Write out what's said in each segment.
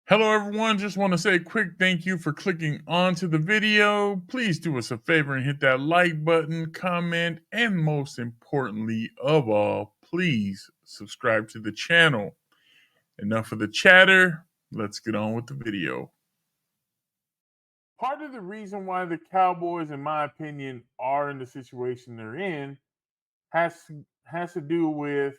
Hello, everyone. Just want to say a quick thank you for clicking onto the video. Please do us a favor and hit that like button, comment, and most importantly of all, please subscribe to the channel. Enough of the chatter. Let's get on with the video. Part of the reason why the Cowboys, in my opinion, are in the situation they're in has to do with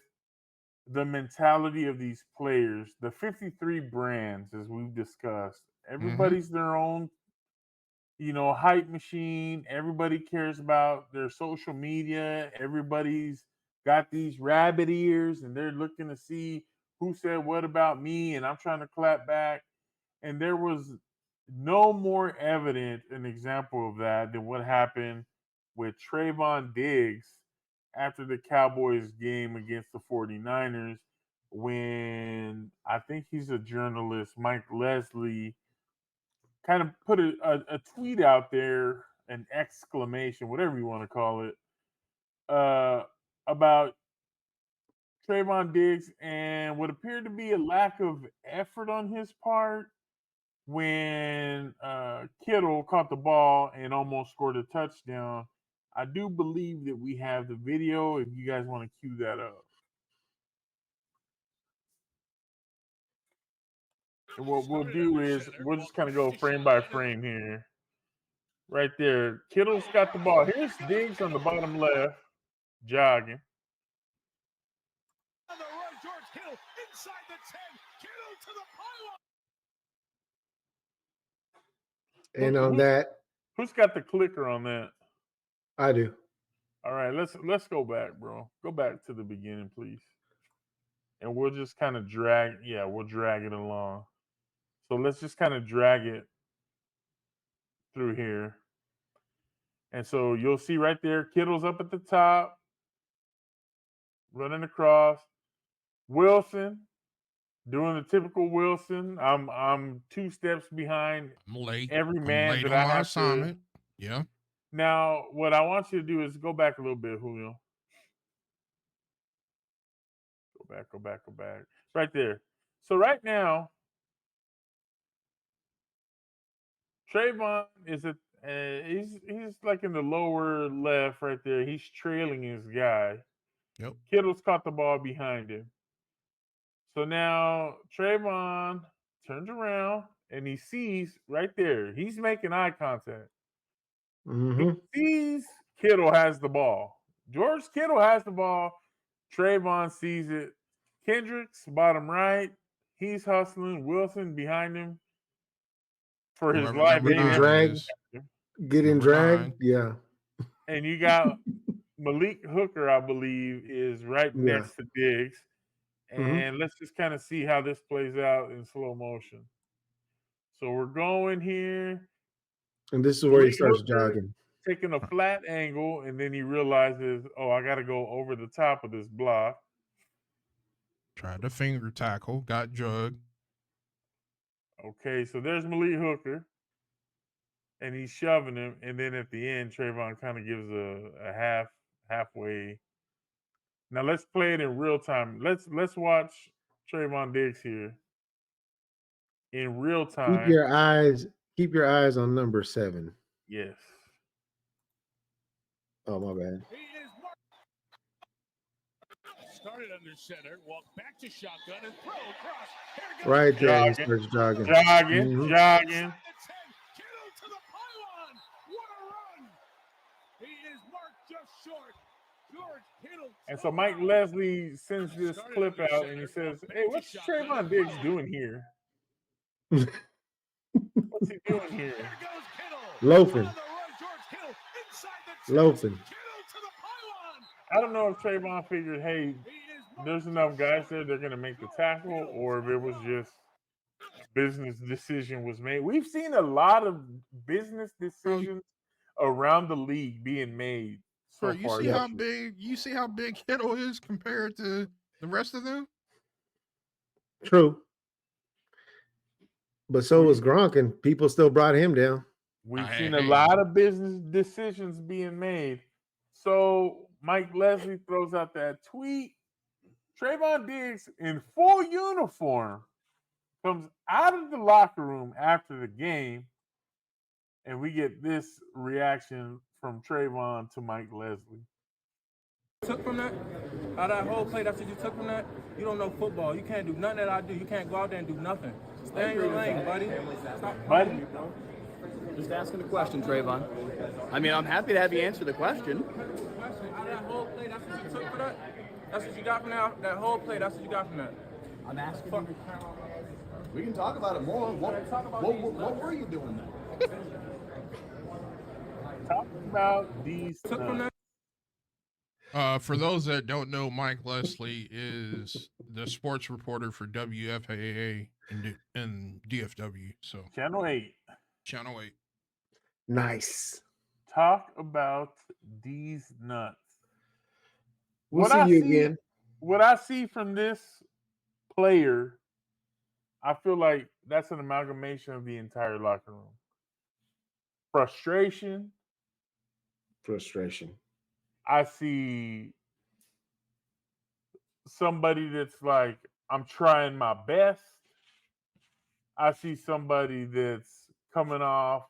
the mentality of these players, the 53 brands, as we've discussed. Everybody's their own, hype machine. Everybody cares about their social media. Everybody's got these rabbit ears and they're looking to see who said what about me, and I'm trying to clap back. And there was no more evident an example of that than what happened with Trayvon Diggs after the Cowboys game against the 49ers, when I think he's a journalist, Mike Leslie, kind of put a tweet out there, an exclamation, whatever you want to call it, about Trayvon Diggs and what appeared to be a lack of effort on his part when Kittle caught the ball and almost scored a touchdown. I do believe that we have the video if you guys want to cue that up. And what we'll do is we'll just kind of go frame by frame here. Right there. Kittle's got the ball. Here's Diggs on the bottom left, jogging. On the run, George Kittle inside the 10. Kittle to the pylon. And on that, who's got the clicker on that? I do. All right, let's go back, bro. Go back to the beginning, please. And we'll just kind of we'll drag it along. So let's just kind of drag it through here. And so you'll see right there, Kittle's up at the top, running across. Wilson doing the typical Wilson. I'm 2 steps behind every man that I have assignment. Yeah. Now, what I want you to do is go back a little bit, Julio. Go back. Right there. So right now, Trayvon is he's like in the lower left right there. He's trailing his guy. Yep. Kittle's caught the ball behind him. So now Trayvon turns around and he sees right there. He's making eye contact. Mm-hmm. He sees Kittle has the ball. George Kittle has the ball. Trayvon sees it. Kendricks, bottom right. He's hustling. Wilson behind him for his life. Getting dragged. Yeah. And you got Malik Hooker, I believe, is right next to Diggs. And let's just kind of see how this plays out in slow motion. So we're going here. And this is where he starts jogging. Taking a flat angle, and then he realizes, oh, I got to go over the top of this block. Tried to finger tackle, got drugged. Okay, so there's Malik Hooker. And he's shoving him. And then at the end, Trayvon kind of gives a halfway. Now let's play it in real time. Let's watch Trayvon Diggs here in real time. Keep your eyes on number 7. Yes. Oh, my bad. Started under center, walked back to shotgun and throw across. Right there, he starts jogging. Jogging. Kittle to the pylon. What a run! He is marked just short. George Kittle. And so Mike Leslie sends this clip out and he says, "Hey, what's Trayvon Diggs doing here? What's he doing here? Loafing. I don't know if Trayvon figured, hey, there's enough guys there, they're going to make the tackle, or if it was just business decision was made. We've seen a lot of business decisions around the league being made so far. You see how big Kittle is compared to the rest of them? True. But so was Gronk, and people still brought him down. We've seen a lot of business decisions being made. So Mike Leslie throws out that tweet. Trayvon Diggs in full uniform comes out of the locker room after the game, and we get this reaction from Trayvon to Mike Leslie. Took from that? Out of that whole play, that's what you took from that? You don't know football. You can't do nothing that I do. You can't go out there and do nothing. Stay in your lane, buddy. Stop Buddy? playing, bro. Just asking a question, Trayvon. I mean, I'm happy to have you answer the question. Out of that whole play, that's what you took for that? That's what you got from that whole play, that's what you got from that? I'm asking you. We can talk about it more. What were you doing then? Talking about these Took from that? For those that don't know, Mike Leslie is the sports reporter for WFAA and DFW. So Channel 8. Channel 8. Nice. Talk about these nuts. We'll What see I you see- again. What I see from this player, I feel like that's an amalgamation of the entire locker room. Frustration. Frustration. I see somebody that's like, I'm trying my best. I see somebody that's coming off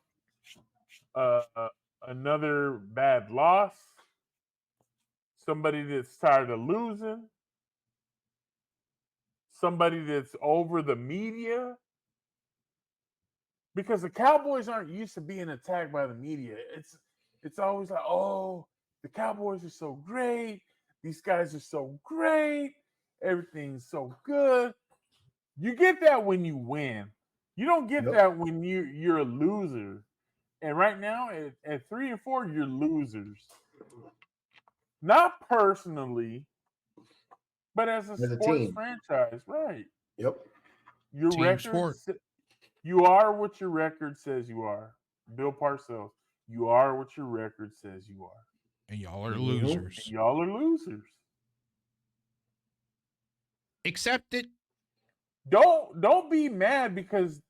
another bad loss. Somebody that's tired of losing. Somebody that's over the media. Because the Cowboys aren't used to being attacked by the media. It's always like, oh, the Cowboys are so great. These guys are so great. Everything's so good. You get that when you win. You don't get Yep. that when you're a loser. And right now, at 3-4, you're losers. Not personally, but as a As a sports team. franchise, right? Yep. Your Team record, sport. you are what your record says you are. Bill Parcells, you are what your record says you are. And y'all are Mhm. losers. Y'all are losers. Accept it. Don't be mad because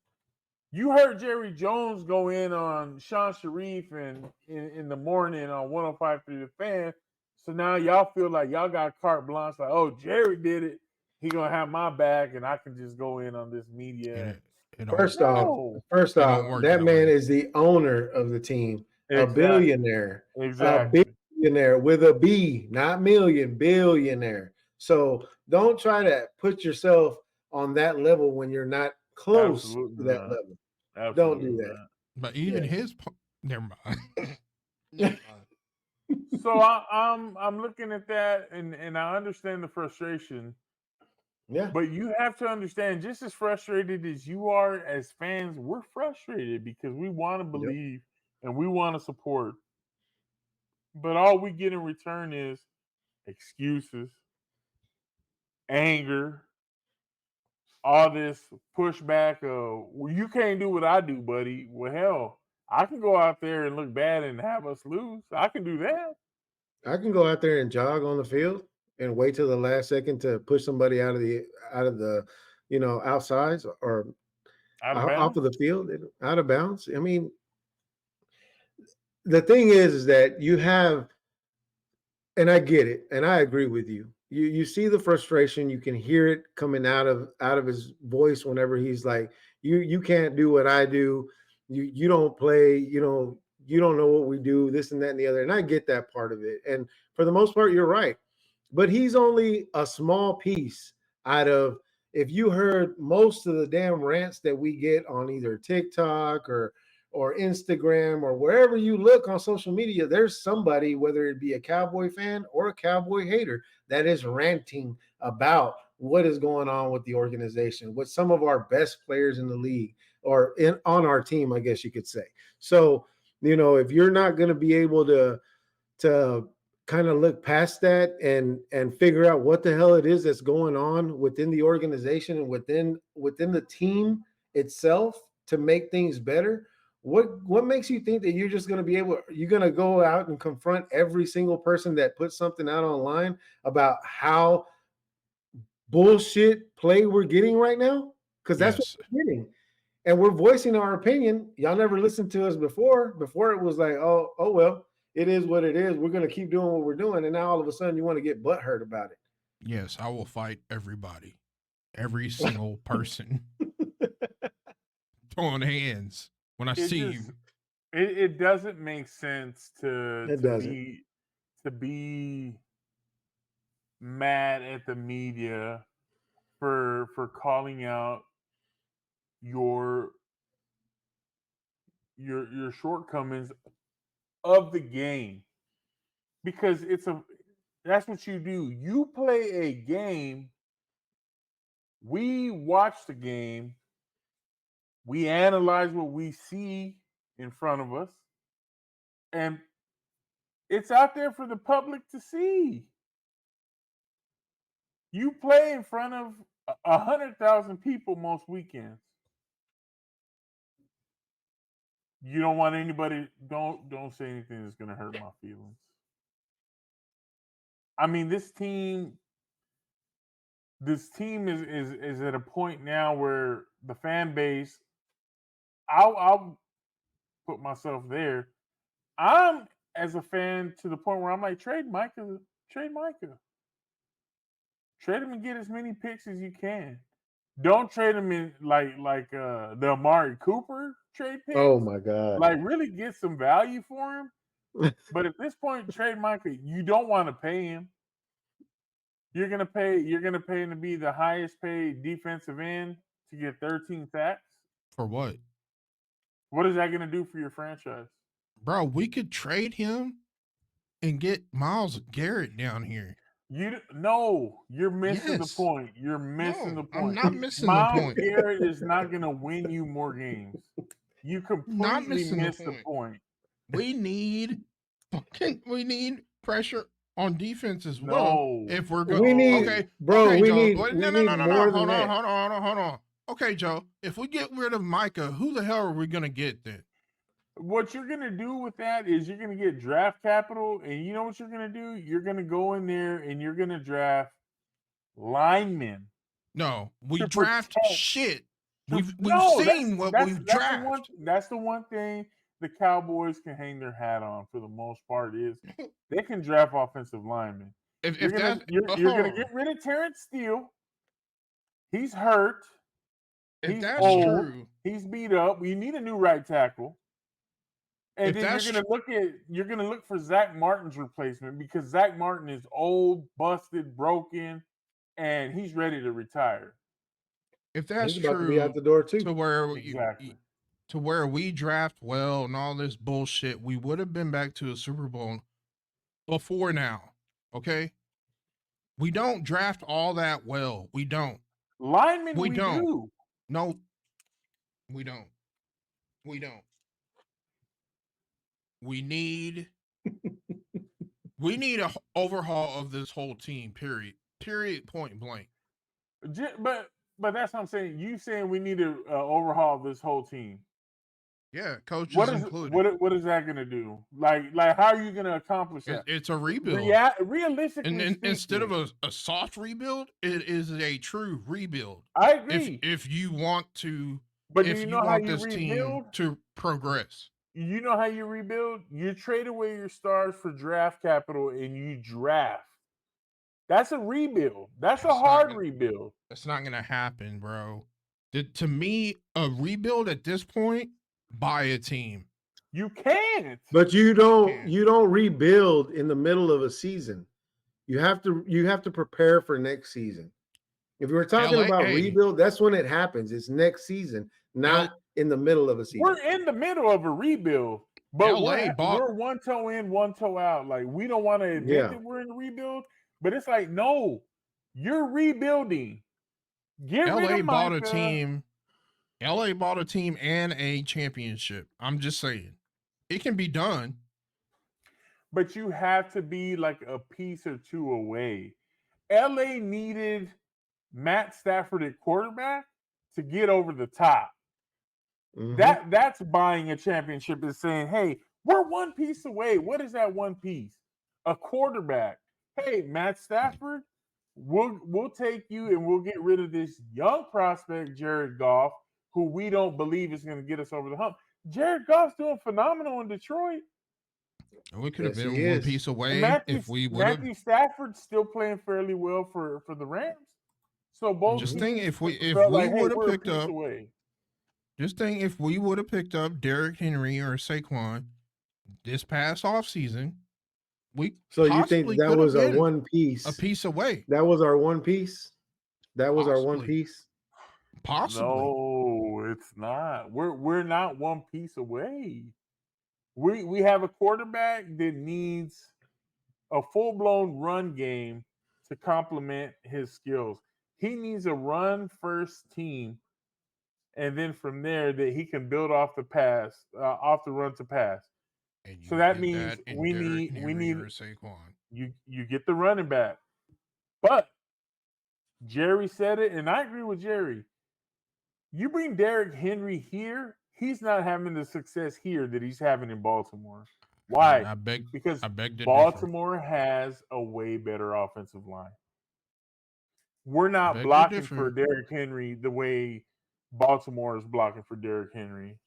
you heard Jerry Jones go in on Sean Sharif in the morning on 105.3 The Fan. So now y'all feel like y'all got carte blanche, like, oh, Jerry did it. He gonna have my back, and I can just go in on this media. It don't- First No. off, It don't work that that man way. is the owner of the team, a Exactly. billionaire, Exactly. a billionaire with a B, not million, billionaire. So don't try to put yourself on that level when you're not close Absolutely to that not. level. Absolutely Don't do that. not. But even Yeah. his never mind. Never mind. So I'm looking at that and I understand the frustration, Yeah. but you have to understand, just as frustrated as you are as fans, we're frustrated because we want to believe and we want to support. But all we get in return is excuses, anger, all this pushback of, well, you can't do what I do, buddy. Well, hell, I can go out there and look bad and have us lose. I can do that. I can go out there and jog on the field and wait till the last second to push somebody out of the outsides or Out of off bounds. of the field, out of bounds. I mean, the thing is that you have, and I get it, and I agree with you. You see the frustration, you can hear it coming out of his voice whenever he's like, you can't do what I do, you don't play, you don't know what we do, this and that and the other. And I get that part of it. And for the most part, you're right. But he's only a small piece out of, if you heard most of the damn rants that we get on either TikTok or Instagram or wherever you look on social media, there's somebody, whether it be a Cowboy fan or a Cowboy hater, that is ranting about what is going on with the organization, with some of our best players in the league or on our team, I guess you could say. So, if you're not going to be able to kind of look past that and figure out what the hell it is that's going on within the organization and within the team itself to make things better, what makes you think that you're just going to be you're going to go out and confront every single person that puts something out online about how bullshit play we're getting right now? Because that's Yes. what we're getting. And we're voicing our opinion. Y'all never listened to us before. Before it was like, oh well, it is what it is. We're going to keep doing what we're doing. And now all of a sudden you want to get butthurt about it. Yes, I will fight everybody. Every single person. throwing hands when I It see just you. it doesn't make sense It doesn't. to be mad at the media for calling out your your shortcomings of the game, because that's what you do. You play a game, we watch the game, we analyze what we see in front of us, and it's out there for the public to see. You play in front of 100,000 people most weekends. You don't want anybody. Don't say anything that's gonna hurt my feelings. I mean, this team is at a point now where the fan base. I'll put myself there. I'm as a fan to the point where I'm like, trade Micah, trade him and get as many picks as you can. Don't trade him in the Amari Cooper trade Oh picks. my God. Like, really get some value for him. But at this point, trade Micah. You don't want to pay him. You're gonna pay him to be the highest paid defensive end to get 13 sacks. For what? What is that gonna do for your franchise? Bro, we could trade him and get Myles Garrett down here. You're missing the Yes. point. You're missing the No, I'm point. not missing the Miles point. Garrett is not gonna win you more games. You Not completely missing the missed the point. point. We need pressure on defense as well. No. If we're going, We need, okay, bro. okay, We Joe. need Wait, we no, need more than hold that. on. Okay, Joe. If we get rid of Micah, who the hell are we gonna get then? What you're gonna do with that is you're gonna get draft capital, and you know what you're gonna do? You're gonna go in there and you're gonna draft linemen. No, we To draft protect- shit. to- We've no, seen what we draft. That's the one thing the Cowboys can hang their hat on for the most part is they can draft offensive linemen. If You're gonna that's you're hold gonna on. get rid of Terrence Steele. He's hurt. If He's that's old. true, He's beat up. You need a new right tackle. And If then that's you're gonna look for Zach Martin's replacement, because Zach Martin is old, busted, broken, and he's ready to retire. if that's He's about to be out true, the door too. to where Exactly. to where we draft well and all this bullshit, we would have been back to a Super Bowl before now. Okay, we don't draft all that well. We don't. Linemen, We we don't. do. No, we don't. We don't. We need a overhaul of this whole team. Period. Point blank. But that's what I'm saying. You saying we need to overhaul this whole team. Yeah, coaches What is included. what is that going to do? Like how are you going to accomplish that? It's a rebuild. Realistically And speaking, instead of a soft rebuild, it is a true rebuild. I agree. If you want to, But do if you you know how want you this team rebuild? to progress, You know how you rebuild? You trade away your stars for draft capital and you draft. That's a rebuild. That's a That's not hard gonna- rebuild. that's not gonna happen, bro. To me, a rebuild at this point, buy a team. You can't. But you Can't. don't rebuild in the middle of a season. You have to prepare for next season. If we're talking LA about rebuild, that's when it happens. It's next season, not in the middle of a season. We're in the middle of a rebuild, but LA bought- we're one toe in, one toe out. Like, we don't want to admit Yeah. that we're in a rebuild, but it's like, no, you're rebuilding. Get rid LA of bought a Micah. team. LA bought a team and a championship. I'm just saying, it can be done. But you have to be like a piece or two away. LA needed Matt Stafford at quarterback to get over the top. Mhm. That's buying a championship, is saying, hey, we're one piece away. What is that one piece? A quarterback. Hey, Matt Stafford, we'll take you and we'll get rid of this young prospect, Jared Goff, who we don't believe is going to get us over the hump. Jared Goff's doing phenomenal in Detroit. We could have Yes, been he one is. piece away Matthew, if we would have. Matthew Stafford's still playing fairly well for the Rams. So both Just teams think if we felt like, hey, would have we're a picked piece up. away. Just think if we would have picked up Derrick Henry or Saquon this past offseason, we So you think possibly that could have was our been one piece? a piece away. That was our one piece. That was our one Possibly. piece. Possibly. No, it's not. We're not one piece away. We have a quarterback that needs a full-blown run game to complement his skills. He needs a run-first team, and then from there that he can build off the pass, off the run to pass. And you So that get means that in we Derrick need Henry or Saquon. you get the running back. But Jerry said it, and I agree with Jerry. You bring Derrick Henry here, he's not having the success here that he's having in Baltimore. Why? I beg Because to differ. Baltimore has a way better offensive line. We're not Beg to blocking differ. for Derrick Henry the way Baltimore is blocking for Derrick Henry.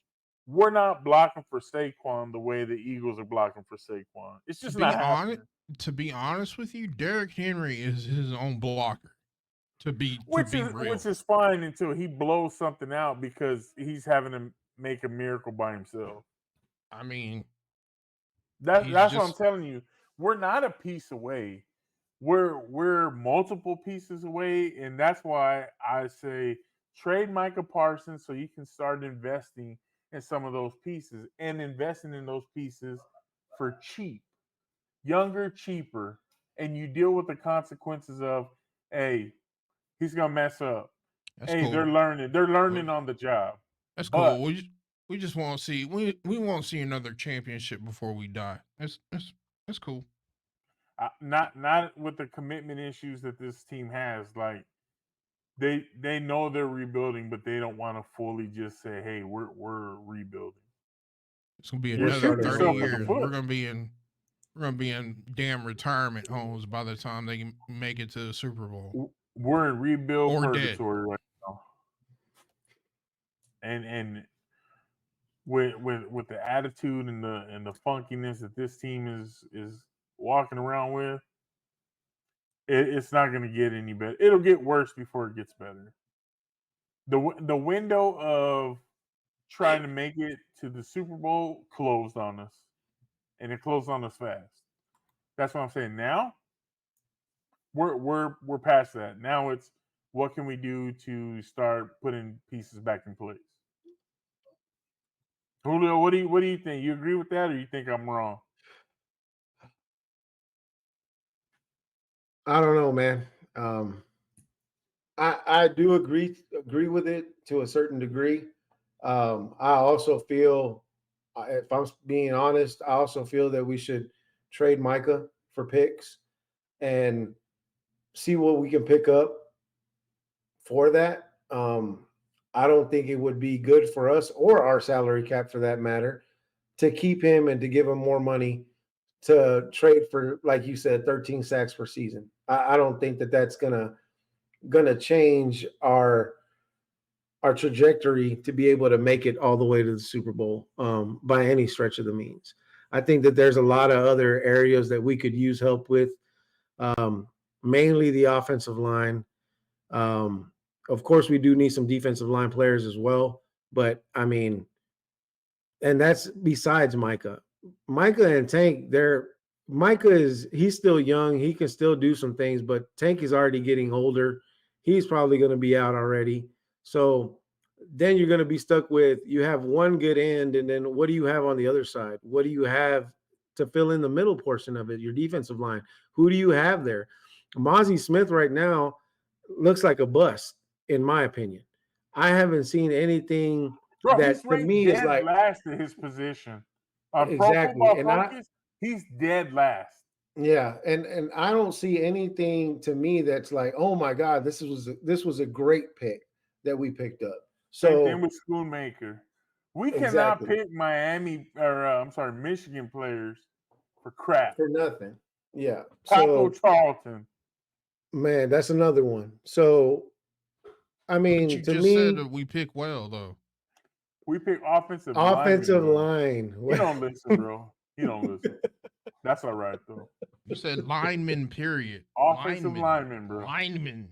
We're not blocking for Saquon the way the Eagles are blocking for Saquon. It's just not happening. To be honest with you, Derrick Henry is his own blocker. To be real. Which is fine until he blows something out because he's having to make a miracle by himself. I mean, that's what I'm telling you. We're not a piece away. We're multiple pieces away, and that's why I say trade Micah Parsons so you can start investing in some of those pieces and investing in those pieces for cheap, younger, cheaper, and you deal with the consequences of, hey, he's gonna mess up. That's hey, cool. they're learning on the job. That's cool. We just want to see we won't see another championship before we die. That's cool. Not with the commitment issues that this team has. Like they know they're rebuilding, but they don't want to fully just say, "Hey, we're rebuilding." It's gonna be We're another shooting 30 yourself in the years. foot. We're gonna be in damn retirement homes by the time they can make it to the Super Bowl. We're in rebuild Or purgatory right now, and with the attitude and the funkiness that this team is walking around with, it's not going to get any better. It'll get worse before it gets better. The window of trying to make it to the Super Bowl closed on us, and it closed on us fast. That's what I'm saying. Now we're past that. Now it's what can we do to start putting pieces back in place. Julio, what do you think? You agree with that, or you think I'm wrong? I don't know, man. I do agree with it to a certain degree. I also feel, if I'm being honest, I also feel that we should trade Micah for picks and see what we can pick up for that. I don't think it would be good for us or our salary cap, for that matter, to keep him and to give him more money to trade for, like you said, 13 sacks per season. I don't think that that's gonna change our trajectory to be able to make it all the way to the Super Bowl by any stretch of the means. I think that there's a lot of other areas that we could use help with, mainly the offensive line. Of course, we do need some defensive line players as well, but I mean, and that's besides Micah. Micah and Tank, he's still young. He can still do some things, but Tank is already getting older. He's probably going to be out already. So then you're going to be stuck with, you have one good end, and then what do you have on the other side? What do you have to fill in the middle portion of it? Your defensive line. Who do you have there? Mozzie Smith right now looks like a bust, in my opinion. I haven't seen anything that He's to me is like last in his position. On exactly. Pro Football Focus, he's dead last. Yeah, and I don't see anything to me that's like, oh my God, this was a great pick that we picked up. So same thing with Schoonmaker. We cannot pick Miami or Michigan players for crap. For nothing. Yeah. Taco Charlton. Man, that's another one. So I mean, but you to just me, said that we pick well though. We pick offensive line. You don't listen, bro. You don't listen. That's all right though. You said lineman, period. Offensive lineman, bro. Lineman.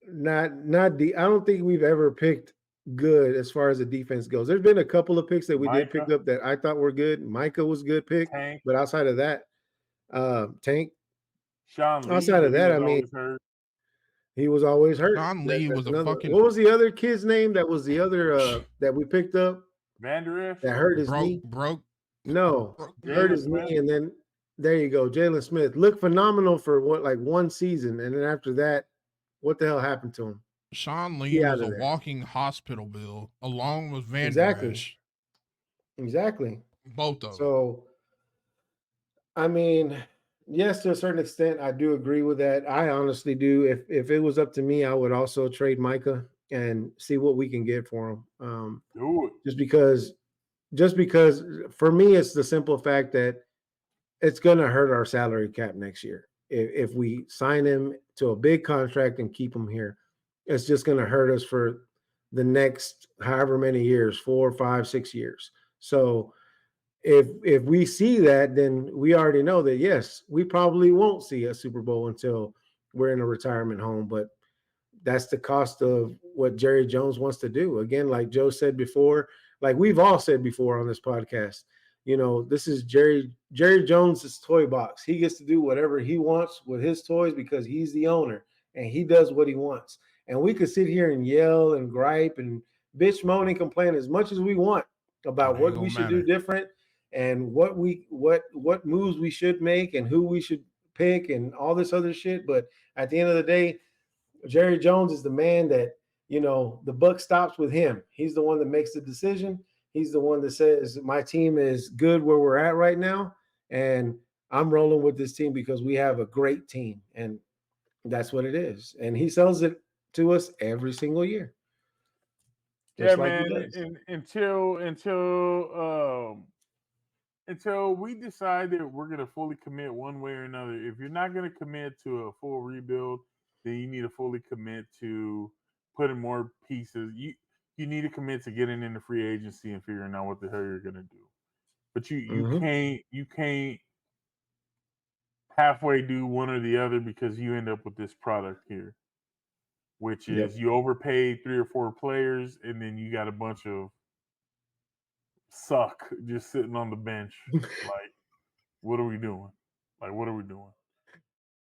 Not I don't think we've ever picked good as far as the defense goes. There's been a couple of picks that we did pick Micah, up that I thought were good. Micah was a good pick, Tank, but outside of that, Tank. Sean Lee, Outside but of he that, was I mean, always hurt. he was always hurt. Sean Lee That's was a another. fucking What was the other kid's name? That was the other that we picked up Vander Esch, that hurt his broke, knee. broke, No, broke. hurt Jalen his Smith. knee, and then there you go, Jalen Smith looked phenomenal for like one season, and then after that, what the hell happened to him? Sean Lee He out was a of there. walking hospital bill, along with Van Der Exactly. Esch. Exactly. Both of them. So, I mean, yes, to a certain extent, I do agree with that. I honestly do. If it was up to me, I would also trade Micah and see what we can get for him. Do it. Just because for me, it's the simple fact that it's going to hurt our salary cap next year. If we sign him to a big contract and keep him here, it's just going to hurt us for the next however many years, 4, 5, 6 years. So if we see that, then we already know that yes, we probably won't see a Super Bowl until we're in a retirement home. But that's the cost of what Jerry Jones wants to do. Again, like Joe said before, like we've all said before on this podcast, this is Jerry Jones's toy box. He gets to do whatever he wants with his toys because he's the owner and he does what he wants. And we could sit here and yell and gripe and bitch, moan, and complain as much as we want about It ain't what gonna we should do matter. different and what moves we should make and who we should pick and all this other shit. But at the end of the day, Jerry Jones is the man that, the buck stops with him. He's the one that makes the decision. He's the one that says, my team is good where we're at right now. And I'm rolling with this team because we have a great team. And that's what it is. And he sells it to us every single year. Yeah, Just like he man. does. Until we decide that we're gonna fully commit one way or another. If you're not gonna commit to a full rebuild, then you need to fully commit to putting more pieces. You need to commit to getting into free agency and figuring out what the hell you're gonna do. But you can't halfway do one or the other because you end up with this product here, which is Yep. you overpaid 3 or 4 players and then you got a bunch of suck just sitting on the bench. Like, what are we doing? Like, what are we doing?